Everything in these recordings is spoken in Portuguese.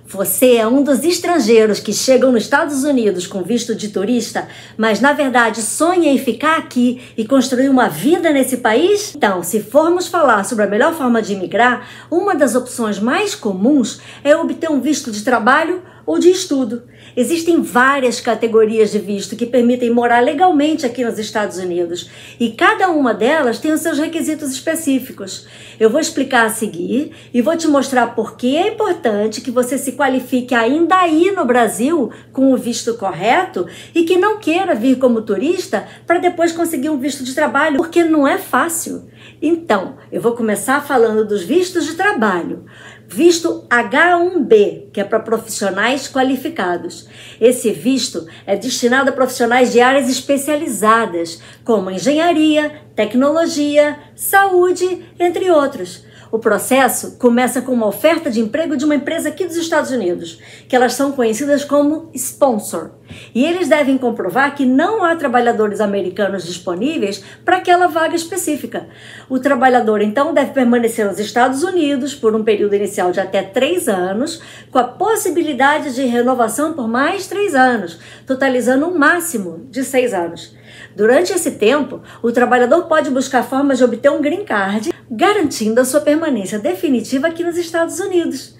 Você é um dos estrangeiros que chegam nos Estados Unidos com visto de turista, mas na verdade sonha em ficar aqui e construir uma vida nesse país? Então, se formos falar sobre a melhor forma de imigrar, uma das opções mais comuns é obter um visto de trabalho ou de estudo. Existem várias categorias de visto que permitem morar legalmente aqui nos Estados Unidos e cada uma delas tem os seus requisitos específicos. Eu vou explicar a seguir e vou te mostrar por que é importante que você se qualifique ainda aí no Brasil com o visto correto e que não queira vir como turista para depois conseguir um visto de trabalho, porque não é fácil. Então, eu vou começar falando dos vistos de trabalho. Visto H-1B, que é para profissionais qualificados. Esse visto é destinado a profissionais de áreas especializadas, como engenharia, tecnologia, saúde, entre outros. O processo começa com uma oferta de emprego de uma empresa aqui dos Estados Unidos, que elas são conhecidas como sponsor. E eles devem comprovar que não há trabalhadores americanos disponíveis para aquela vaga específica. O trabalhador, então, deve permanecer nos Estados Unidos por um período inicial de até 3 anos, com a possibilidade de renovação por mais 3 anos, totalizando um máximo de 6 anos. Durante esse tempo, o trabalhador pode buscar formas de obter um green card, garantindo a sua permanência definitiva aqui nos Estados Unidos.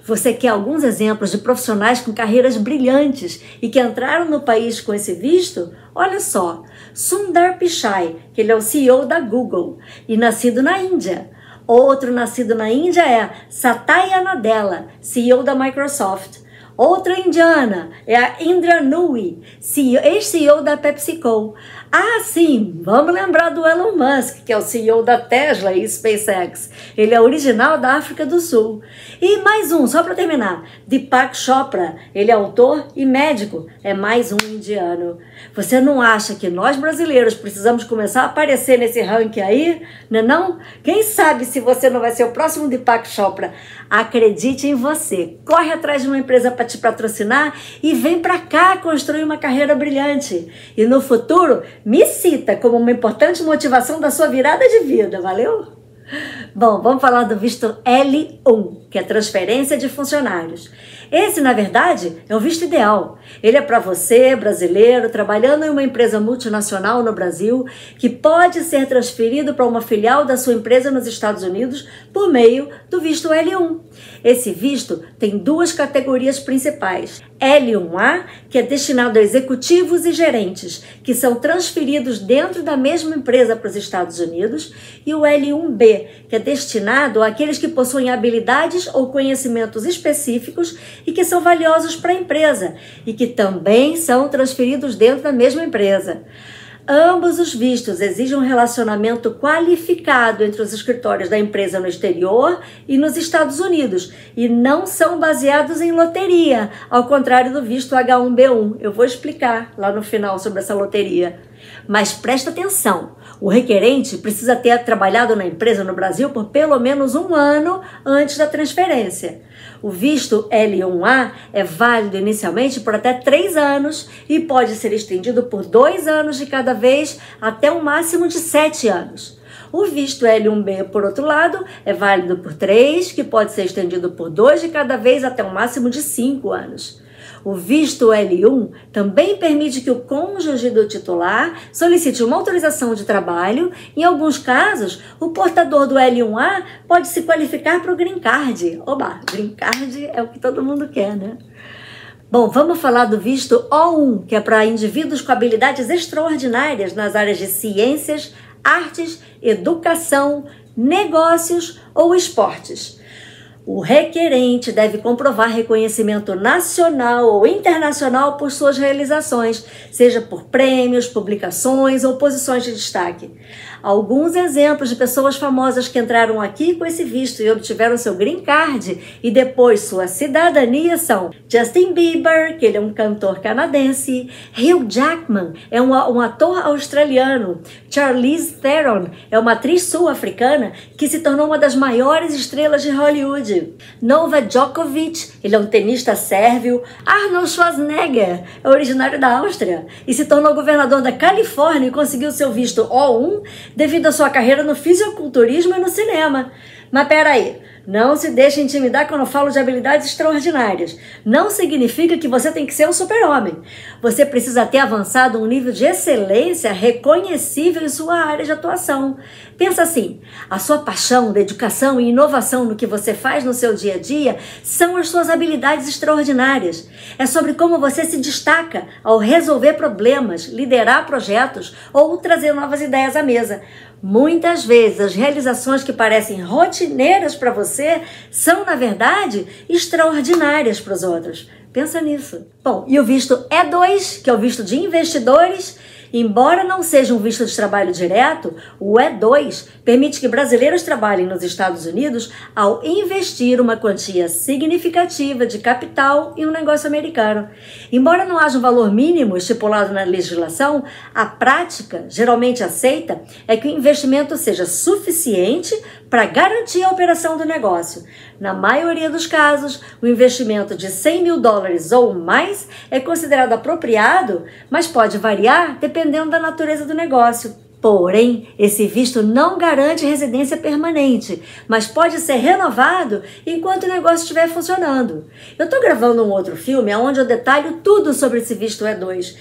Você quer alguns exemplos de profissionais com carreiras brilhantes e que entraram no país com esse visto? Olha só, Sundar Pichai, que ele é o CEO da Google e nascido na Índia. Outro nascido na Índia é Satya Nadella, CEO da Microsoft. Outra indiana é a Indra Nooyi, ex-CEO da PepsiCo. Ah, sim, vamos lembrar do Elon Musk, que é o CEO da Tesla e SpaceX. Ele é original da África do Sul. E mais um, só para terminar, Deepak Chopra. Ele é autor e médico, é mais um indiano. Você não acha que nós brasileiros precisamos começar a aparecer nesse ranking aí? Não é não? Quem sabe se você não vai ser o próximo Deepak Chopra? Acredite em você. Corre atrás de uma empresa para te patrocinar e vem para cá construir uma carreira brilhante. E no futuro, me cita como uma importante motivação da sua virada de vida, valeu? Bom, vamos falar do visto L1, que é transferência de funcionários. Esse, na verdade, é o visto ideal. Ele é para você, brasileiro, trabalhando em uma empresa multinacional no Brasil, que pode ser transferido para uma filial da sua empresa nos Estados Unidos por meio do visto L1. Esse visto tem 2 categorias principais. L1A, que é destinado a executivos e gerentes, que são transferidos dentro da mesma empresa para os Estados Unidos, e o L1B, que é destinado àqueles que possuem habilidades ou conhecimentos específicos e que são valiosos para a empresa, e que também são transferidos dentro da mesma empresa. Ambos os vistos exigem um relacionamento qualificado entre os escritórios da empresa no exterior e nos Estados Unidos e não são baseados em loteria, ao contrário do visto H1B1. Eu vou explicar lá no final sobre essa loteria. Mas presta atenção, o requerente precisa ter trabalhado na empresa no Brasil por pelo menos 1 ano antes da transferência. O visto L1A é válido inicialmente por até 3 anos e pode ser estendido por 2 anos de cada vez até um máximo de 7 anos. O visto L1B, por outro lado, é válido por 3, que pode ser estendido por 2 de cada vez até um máximo de 5 anos. O visto L1 também permite que o cônjuge do titular solicite uma autorização de trabalho. Em alguns casos, o portador do L1A pode se qualificar para o Green Card. Oba, Green Card é o que todo mundo quer, né? Bom, vamos falar do visto O1, que é para indivíduos com habilidades extraordinárias nas áreas de ciências, artes, educação, negócios ou esportes. O requerente deve comprovar reconhecimento nacional ou internacional por suas realizações, seja por prêmios, publicações ou posições de destaque. Alguns exemplos de pessoas famosas que entraram aqui com esse visto e obtiveram seu Green Card e depois sua cidadania são Justin Bieber, que ele é um cantor canadense, Hugh Jackman, é um ator australiano, Charlize Theron é uma atriz sul-africana que se tornou uma das maiores estrelas de Hollywood, Novak Djokovic, ele é um tenista sérvio, Arnold Schwarzenegger é originário da Áustria e se tornou governador da Califórnia e conseguiu seu visto O1 devido à sua carreira no fisiculturismo e no cinema. Mas peraí, Não se deixe intimidar quando eu falo de habilidades extraordinárias. Não significa que você tem que ser um super-homem. Você precisa ter avançado um nível de excelência reconhecível em sua área de atuação. Pensa assim, a sua paixão, dedicação e inovação no que você faz no seu dia a dia são as suas habilidades extraordinárias. É sobre como você se destaca ao resolver problemas, liderar projetos ou trazer novas ideias à mesa. Muitas vezes as realizações que parecem rotineiras para você são, na verdade, extraordinárias para os outros. Pensa nisso. Bom, e o visto E2, que é o visto de investidores, embora não seja um visto de trabalho direto, o E2 permite que brasileiros trabalhem nos Estados Unidos ao investir uma quantia significativa de capital em um negócio americano. Embora não haja um valor mínimo estipulado na legislação, a prática, geralmente aceita, é que o investimento seja suficiente para garantir a operação do negócio. Na maioria dos casos, o investimento de $100 mil ou mais é considerado apropriado, mas pode variar dependendo da natureza do negócio. Porém, esse visto não garante residência permanente, mas pode ser renovado enquanto o negócio estiver funcionando. Eu estou gravando um outro filme onde eu detalho tudo sobre esse visto E2.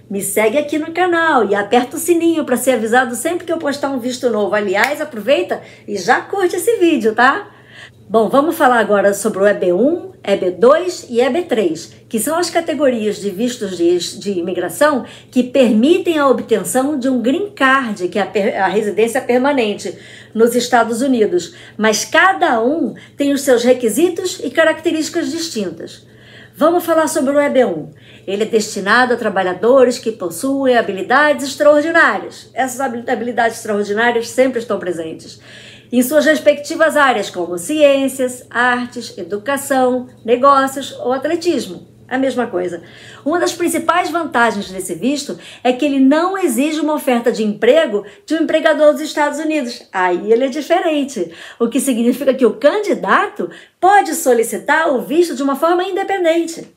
Me segue aqui no canal e aperta o sininho para ser avisado sempre que eu postar um visto novo. Aliás, aproveita e já curte esse vídeo, tá? Bom, vamos falar agora sobre o EB1, EB2 e EB3, que são as categorias de vistos de imigração que permitem a obtenção de um green card, que é a residência permanente nos Estados Unidos, mas cada um tem os seus requisitos e características distintas. Vamos falar sobre o EB1. Ele é destinado a trabalhadores que possuem habilidades extraordinárias. Essas habilidades extraordinárias sempre estão presentes em suas respectivas áreas, como ciências, artes, educação, negócios ou atletismo. A mesma coisa. Uma das principais vantagens desse visto é que ele não exige uma oferta de emprego de um empregador dos Estados Unidos. Aí ele é diferente, o que significa que o candidato pode solicitar o visto de uma forma independente.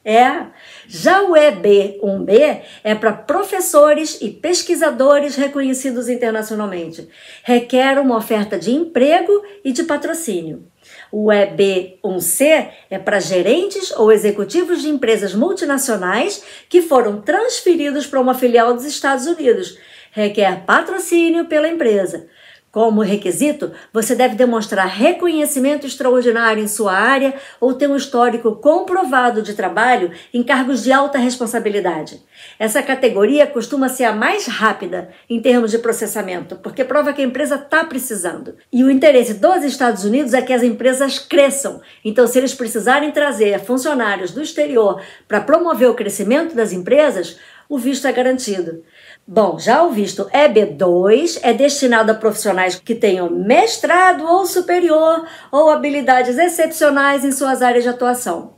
Já o EB1B é para professores e pesquisadores reconhecidos internacionalmente. Requer uma oferta de emprego e de patrocínio. O EB1C é para gerentes ou executivos de empresas multinacionais que foram transferidos para uma filial dos Estados Unidos. Requer patrocínio pela empresa. Como requisito, você deve demonstrar reconhecimento extraordinário em sua área ou ter um histórico comprovado de trabalho em cargos de alta responsabilidade. Essa categoria costuma ser a mais rápida em termos de processamento, porque prova que a empresa está precisando. E o interesse dos Estados Unidos é que as empresas cresçam. Então, se eles precisarem trazer funcionários do exterior para promover o crescimento das empresas, o visto é garantido. Bom, já o visto EB2 é destinado a profissionais que tenham mestrado ou superior ou habilidades excepcionais em suas áreas de atuação.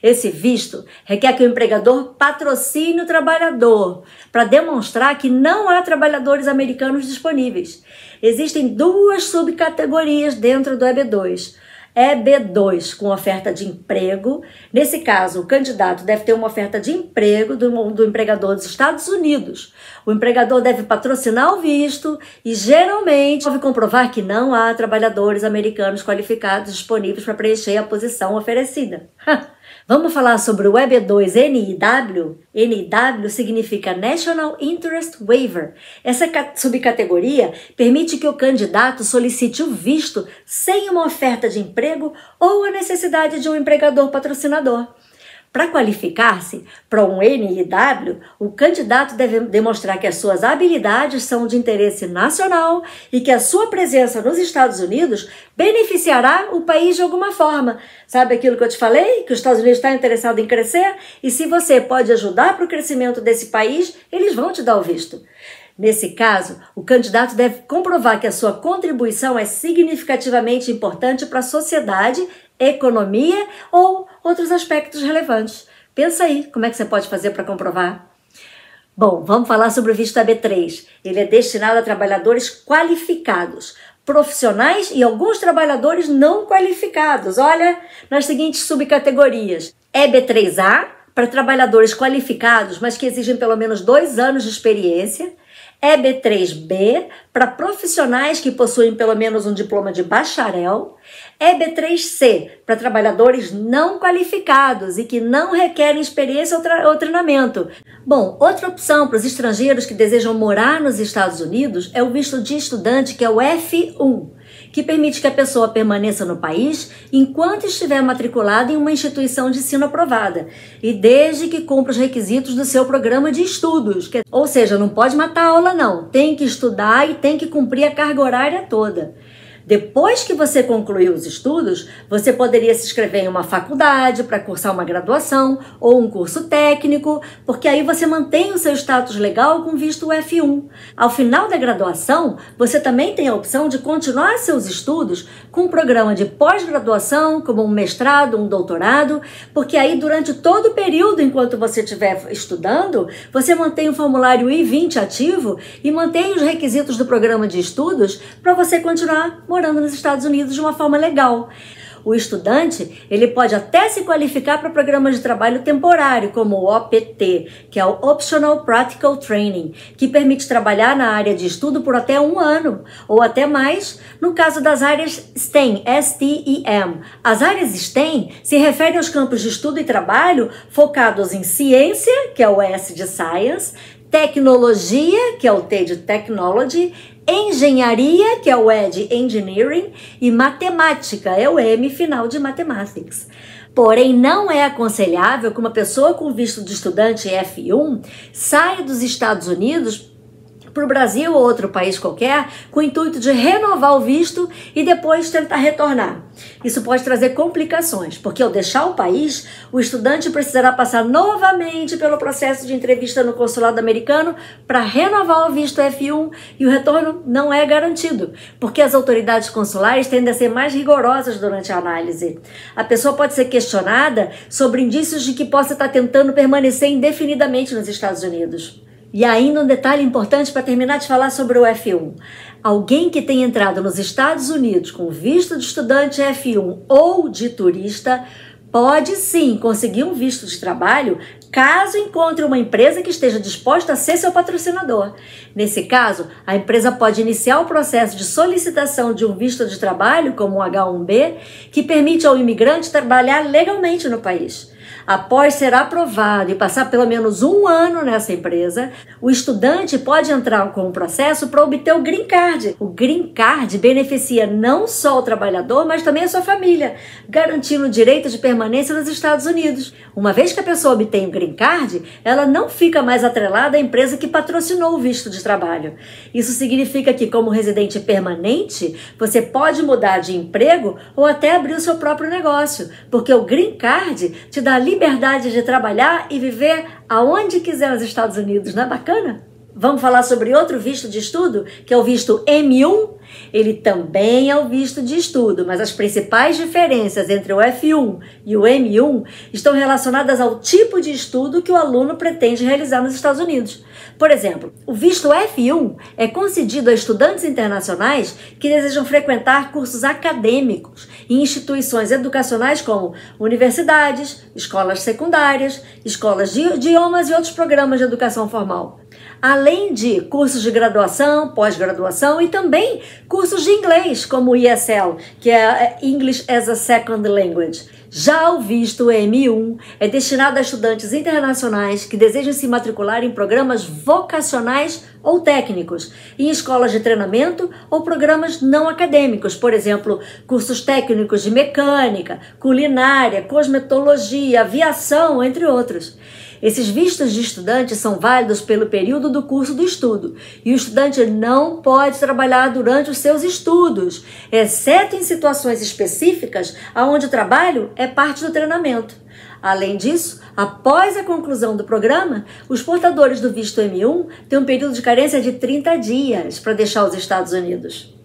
Esse visto requer que o empregador patrocine o trabalhador para demonstrar que não há trabalhadores americanos disponíveis. Existem duas subcategorias dentro do EB2. EB2 com oferta de emprego. Nesse caso, o candidato deve ter uma oferta de emprego do empregador dos Estados Unidos. O empregador deve patrocinar o visto e, geralmente, deve comprovar que não há trabalhadores americanos qualificados disponíveis para preencher a posição oferecida. Vamos falar sobre o EB2 NIW? NIW significa National Interest Waiver. Essa subcategoria permite que o candidato solicite o visto sem uma oferta de emprego ou a necessidade de um empregador patrocinador. Para qualificar-se para um NIW, o candidato deve demonstrar que as suas habilidades são de interesse nacional e que a sua presença nos Estados Unidos beneficiará o país de alguma forma. Sabe aquilo que eu te falei? Que os Estados Unidos está interessado em crescer? E se você pode ajudar para o crescimento desse país, eles vão te dar o visto. Nesse caso, o candidato deve comprovar que a sua contribuição é significativamente importante para a sociedade, economia ou outros aspectos relevantes. Pensa aí, como é que você pode fazer para comprovar? Bom, vamos falar sobre o visto EB3. Ele é destinado a trabalhadores qualificados, profissionais e alguns trabalhadores não qualificados. Olha, nas seguintes subcategorias. EB3A, para trabalhadores qualificados, mas que exigem pelo menos 2 anos de experiência. EB3B para profissionais que possuem pelo menos um diploma de bacharel, EB3C para trabalhadores não qualificados e que não requerem experiência ou treinamento. Bom, outra opção para os estrangeiros que desejam morar nos Estados Unidos é o visto de estudante, que é o F1, que permite que a pessoa permaneça no país enquanto estiver matriculada em uma instituição de ensino aprovada e desde que cumpra os requisitos do seu programa de estudos. Ou seja, não pode matar a aula não, tem que estudar e tem que cumprir a carga horária toda. Depois que você concluiu os estudos, você poderia se inscrever em uma faculdade para cursar uma graduação ou um curso técnico, porque aí você mantém o seu status legal com visto F1. Ao final da graduação, você também tem a opção de continuar seus estudos com um programa de pós-graduação, como um mestrado, um doutorado, porque aí durante todo o período enquanto você estiver estudando, você mantém o formulário I-20 ativo e mantém os requisitos do programa de estudos para você continuar morando nos Estados Unidos de uma forma legal. O estudante, ele pode até se qualificar para programas de trabalho temporário, como o OPT, que é o Optional Practical Training, que permite trabalhar na área de estudo por até 1 ano, ou até mais, no caso das áreas STEM, S-T-E-M. As áreas STEM se referem aos campos de estudo e trabalho focados em ciência, que é o S de Science, tecnologia, que é o T de Technology, engenharia, que é o E de Engineering, e matemática, é o M final de Mathematics. Porém, não é aconselhável que uma pessoa com visto de estudante F1 saia dos Estados Unidos para o Brasil ou outro país qualquer, com o intuito de renovar o visto e depois tentar retornar. Isso pode trazer complicações, porque ao deixar o país, o estudante precisará passar novamente pelo processo de entrevista no consulado americano para renovar o visto F1 e o retorno não é garantido, porque as autoridades consulares tendem a ser mais rigorosas durante a análise. A pessoa pode ser questionada sobre indícios de que possa estar tentando permanecer indefinidamente nos Estados Unidos. E ainda um detalhe importante para terminar de falar sobre o F1. Alguém que tenha entrado nos Estados Unidos com visto de estudante F1 ou de turista pode sim conseguir um visto de trabalho caso encontre uma empresa que esteja disposta a ser seu patrocinador. Nesse caso, a empresa pode iniciar o processo de solicitação de um visto de trabalho, como um H-1B, que permite ao imigrante trabalhar legalmente no país. Após ser aprovado e passar pelo menos 1 ano nessa empresa, o estudante pode entrar com o processo para obter o Green Card. O Green Card beneficia não só o trabalhador, mas também a sua família, garantindo o direito de permanência nos Estados Unidos. Uma vez que a pessoa obtém o Green Card, ela não fica mais atrelada à empresa que patrocinou o visto de trabalho. Isso significa que, como residente permanente, você pode mudar de emprego ou até abrir o seu próprio negócio, porque o Green Card te dá liberdade de trabalhar e viver aonde quiser nos Estados Unidos, não é bacana? Vamos falar sobre outro visto de estudo, que é o visto M1. Ele também é o visto de estudo, mas as principais diferenças entre o F1 e o M1 estão relacionadas ao tipo de estudo que o aluno pretende realizar nos Estados Unidos. Por exemplo, o visto F1 é concedido a estudantes internacionais que desejam frequentar cursos acadêmicos em instituições educacionais como universidades, escolas secundárias, escolas de idiomas e outros programas de educação formal. Além de cursos de graduação, pós-graduação e também cursos de inglês, como o ESL, que é English as a Second Language. Já o visto M1 é destinado a estudantes internacionais que desejam se matricular em programas vocacionais ou técnicos, em escolas de treinamento ou programas não acadêmicos, por exemplo, cursos técnicos de mecânica, culinária, cosmetologia, aviação, entre outros. Esses vistos de estudante são válidos pelo período do curso do estudo e o estudante não pode trabalhar durante os seus estudos, exceto em situações específicas onde o trabalho é parte do treinamento. Além disso, após a conclusão do programa, os portadores do visto M1 têm um período de carência de 30 dias para deixar os Estados Unidos.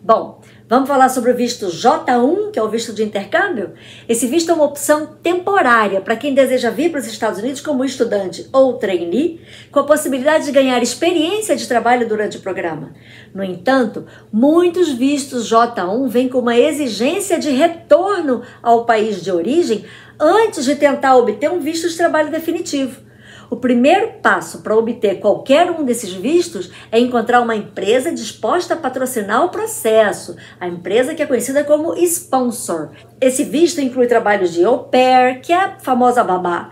Bom, vamos falar sobre o visto J1, que é o visto de intercâmbio? Esse visto é uma opção temporária para quem deseja vir para os Estados Unidos como estudante ou trainee, com a possibilidade de ganhar experiência de trabalho durante o programa. No entanto, muitos vistos J1 vêm com uma exigência de retorno ao país de origem antes de tentar obter um visto de trabalho definitivo. O primeiro passo para obter qualquer um desses vistos é encontrar uma empresa disposta a patrocinar o processo, a empresa que é conhecida como sponsor. Esse visto inclui trabalhos de au pair, que é a famosa babá,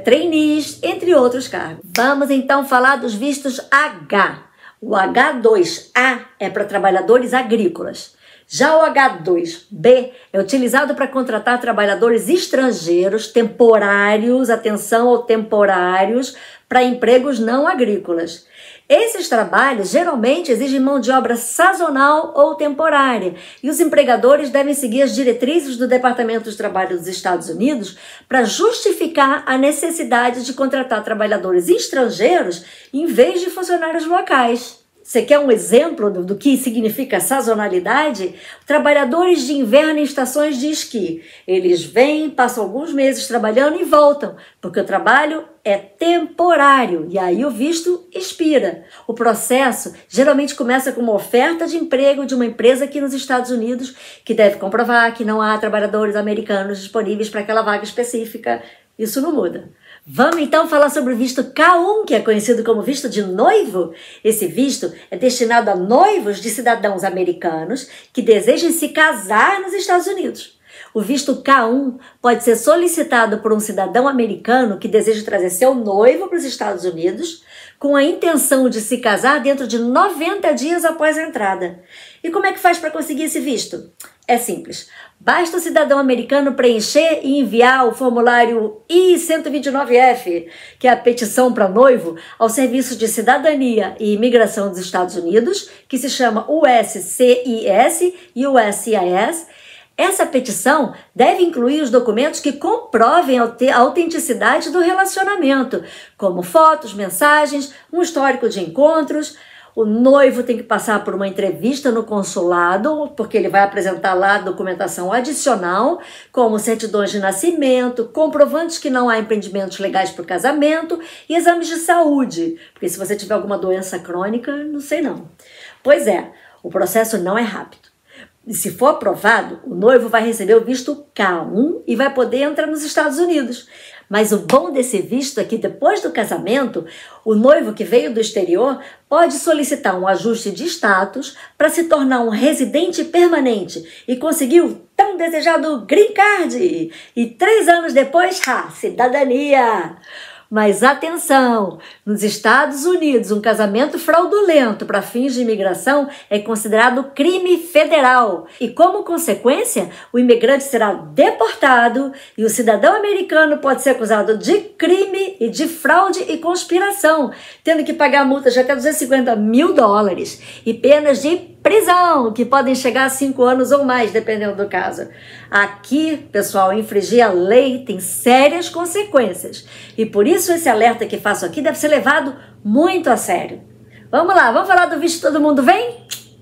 trainees, entre outros cargos. Vamos então falar dos vistos H. O H2A é para trabalhadores agrícolas. Já o H2B é utilizado para contratar trabalhadores estrangeiros temporários, atenção ao temporários, para empregos não agrícolas. Esses trabalhos geralmente exigem mão de obra sazonal ou temporária e os empregadores devem seguir as diretrizes do Departamento de Trabalho dos Estados Unidos para justificar a necessidade de contratar trabalhadores estrangeiros em vez de funcionários locais. Você quer um exemplo do que significa sazonalidade? Trabalhadores de inverno em estações de esqui. Eles vêm, passam alguns meses trabalhando e voltam, porque o trabalho é temporário e aí o visto expira. O processo geralmente começa com uma oferta de emprego de uma empresa aqui nos Estados Unidos que deve comprovar que não há trabalhadores americanos disponíveis para aquela vaga específica. Isso não muda. Vamos então falar sobre o visto K1, que é conhecido como visto de noivo. Esse visto é destinado a noivos de cidadãos americanos que desejam se casar nos Estados Unidos. O visto K1 pode ser solicitado por um cidadão americano que deseja trazer seu noivo para os Estados Unidos com a intenção de se casar dentro de 90 dias após a entrada. E como é que faz para conseguir esse visto? É simples. Basta o cidadão americano preencher e enviar o formulário I-129F, que é a petição para noivo, ao Serviço de Cidadania e Imigração dos Estados Unidos, que se chama USCIS e USCIS. Essa petição deve incluir os documentos que comprovem a autenticidade do relacionamento, como fotos, mensagens, um histórico de encontros. O noivo tem que passar por uma entrevista no consulado, porque ele vai apresentar lá documentação adicional, como certidões de nascimento, comprovantes que não há empreendimentos legais para o casamento e exames de saúde, porque se você tiver alguma doença crônica, não sei não. Pois é, o processo não é rápido. E se for aprovado, o noivo vai receber o visto K1 e vai poder entrar nos Estados Unidos. Mas o bom desse visto é que depois do casamento, o noivo que veio do exterior pode solicitar um ajuste de status para se tornar um residente permanente e conseguir o tão desejado Green Card. E 3 anos depois, cidadania! Mas atenção, nos Estados Unidos, um casamento fraudulento para fins de imigração é considerado crime federal. E como consequência, o imigrante será deportado e o cidadão americano pode ser acusado de crime e de fraude e conspiração, tendo que pagar multas de até $250 mil e penas de prisão, que podem chegar a 5 anos ou mais, dependendo do caso. Aqui, pessoal, infringir a lei tem sérias consequências. E por isso esse alerta que faço aqui deve ser levado muito a sério. Vamos lá, vamos falar do visto Todo Mundo Vem?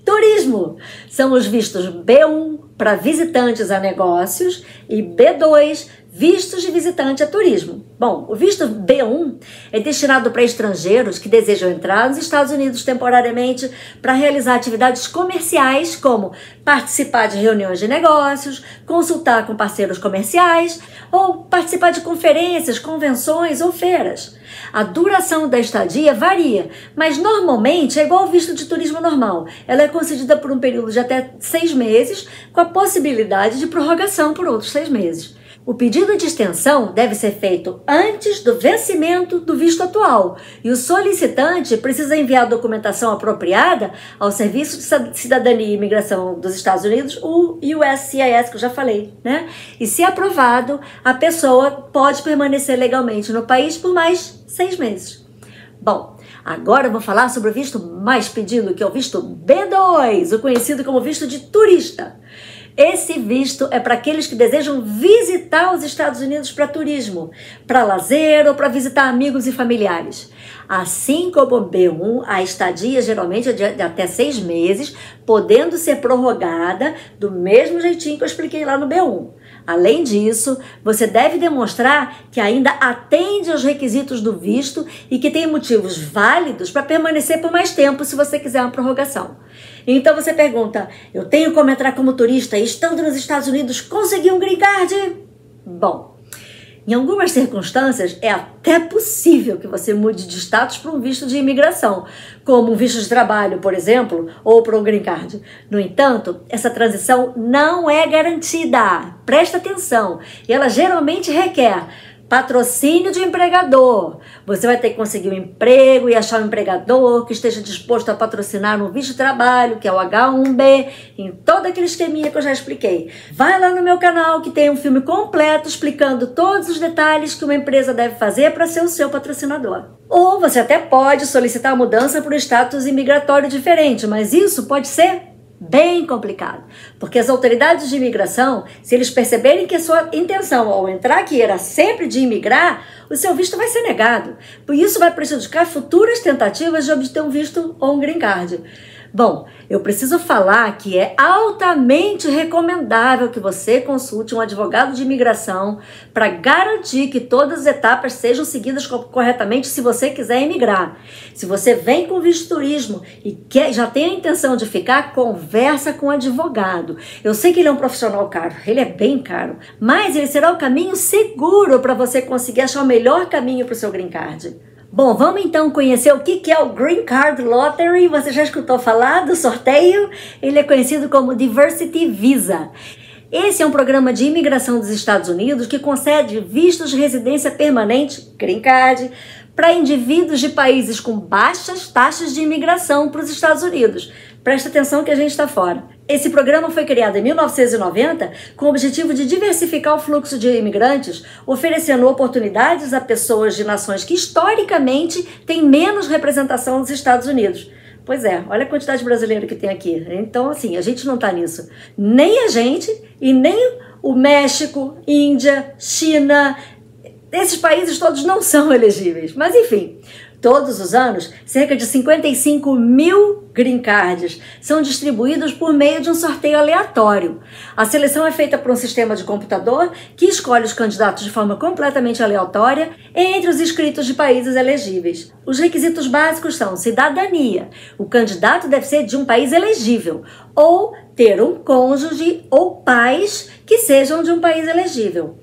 Turismo. São os vistos B1 para visitantes a negócios e B2, vistos de visitante a turismo. Bom, o visto B1 é destinado para estrangeiros que desejam entrar nos Estados Unidos temporariamente para realizar atividades comerciais, como participar de reuniões de negócios, consultar com parceiros comerciais ou participar de conferências, convenções ou feiras. A duração da estadia varia, mas normalmente é igual ao visto de turismo normal. Ela é concedida por um período de até 6 meses, com a possibilidade de prorrogação por outros 6 meses. O pedido de extensão deve ser feito antes do vencimento do visto atual e o solicitante precisa enviar a documentação apropriada ao Serviço de Cidadania e Imigração dos Estados Unidos, o USCIS, que eu já falei, né? E se aprovado, a pessoa pode permanecer legalmente no país por mais 6 meses. Bom, agora eu vou falar sobre o visto mais pedido, que é o visto B2, o conhecido como visto de turista. Esse visto é para aqueles que desejam visitar os Estados Unidos para turismo, para lazer ou para visitar amigos e familiares. Assim como o B1, a estadia geralmente é de até 6 meses, podendo ser prorrogada do mesmo jeitinho que eu expliquei lá no B1. Além disso, você deve demonstrar que ainda atende aos requisitos do visto e que tem motivos válidos para permanecer por mais tempo se você quiser uma prorrogação. Então você pergunta, eu tenho como entrar como turista e estando nos Estados Unidos conseguir um green card? Bom, Em algumas circunstâncias, é até possível que você mude de status para um visto de imigração, como um visto de trabalho, por exemplo, ou para um green card. No entanto, essa transição não é garantida. Presta atenção. E ela geralmente requer patrocínio de empregador. Você vai ter que conseguir um emprego e achar um empregador que esteja disposto a patrocinar um visto de trabalho, que é o H1B, em todo aquele esqueminha que eu já expliquei. Vai lá no meu canal que tem um filme completo explicando todos os detalhes que uma empresa deve fazer para ser o seu patrocinador. Ou você até pode solicitar a mudança para um status imigratório diferente, mas isso pode ser bem complicado, porque as autoridades de imigração, se eles perceberem que a sua intenção ao entrar aqui era sempre de imigrar, o seu visto vai ser negado. Por isso vai prejudicar futuras tentativas de obter um visto ou um green card. Bom, eu preciso falar que é altamente recomendável que você consulte um advogado de imigração para garantir que todas as etapas sejam seguidas corretamente se você quiser emigrar. Se você vem com visto de turismo e já tem a intenção de ficar, conversa com o advogado. Eu sei que ele é um profissional caro, ele é bem caro, mas ele será o caminho seguro para você conseguir achar o melhor caminho para o seu green card. Bom, vamos então conhecer o que é o Green Card Lottery. Você já escutou falar do sorteio? Ele é conhecido como Diversity Visa. Esse é um programa de imigração dos Estados Unidos que concede vistos de residência permanente, Green Card, para indivíduos de países com baixas taxas de imigração para os Estados Unidos. Presta atenção que a gente está fora. Esse programa foi criado em 1990 com o objetivo de diversificar o fluxo de imigrantes, oferecendo oportunidades a pessoas de nações que historicamente têm menos representação nos Estados Unidos. Pois é, olha a quantidade de brasileiro que tem aqui. Então, assim, a gente não está nisso. Nem a gente e nem o México, Índia, China. Esses países todos não são elegíveis. Mas, enfim, todos os anos, cerca de 55 mil green cards são distribuídos por meio de um sorteio aleatório. A seleção é feita por um sistema de computador que escolhe os candidatos de forma completamente aleatória entre os inscritos de países elegíveis. Os requisitos básicos são cidadania. O candidato deve ser de um país elegível ou ter um cônjuge ou pais que sejam de um país elegível.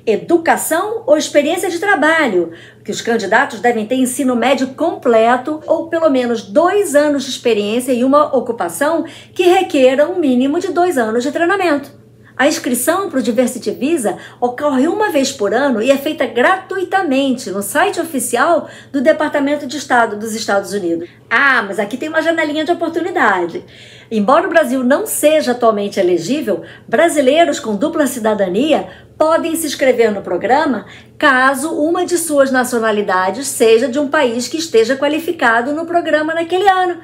Educação ou experiência de trabalho, que os candidatos devem ter ensino médio completo ou pelo menos 2 anos de experiência em uma ocupação que requeira um mínimo de 2 anos de treinamento. A inscrição para o Diversity Visa ocorre uma vez por ano e é feita gratuitamente no site oficial do Departamento de Estado dos Estados Unidos. Ah, mas aqui tem uma janelinha de oportunidade. Embora o Brasil não seja atualmente elegível, brasileiros com dupla cidadania podem se inscrever no programa caso uma de suas nacionalidades seja de um país que esteja qualificado no programa naquele ano.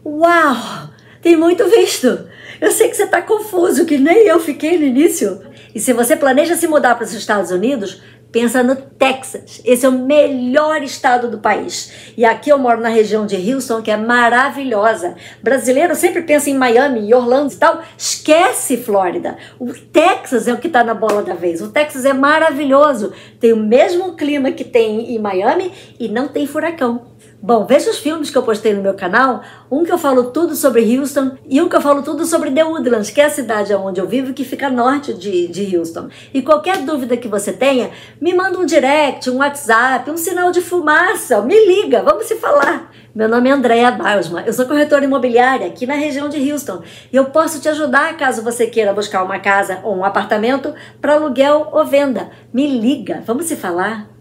Uau! Tem muito visto! Eu sei que você está confuso, que nem eu fiquei no início. E se você planeja se mudar para os Estados Unidos, pensa no Texas. Esse é o melhor estado do país. E aqui eu moro na região de Houston, que é maravilhosa. Brasileiro sempre pensa em Miami e Orlando e tal. Esquece Flórida. O Texas é o que está na bola da vez. O Texas é maravilhoso. Tem o mesmo clima que tem em Miami e não tem furacão. Bom, veja os filmes que eu postei no meu canal, um que eu falo tudo sobre Houston e um que eu falo tudo sobre The Woodlands, que é a cidade onde eu vivo, que fica a norte de Houston. E qualquer dúvida que você tenha, me manda um direct, um WhatsApp, um sinal de fumaça, me liga, vamos se falar. Meu nome é Andréa Bausman, eu sou corretora imobiliária aqui na região de Houston e eu posso te ajudar caso você queira buscar uma casa ou um apartamento para aluguel ou venda. Me liga, vamos se falar.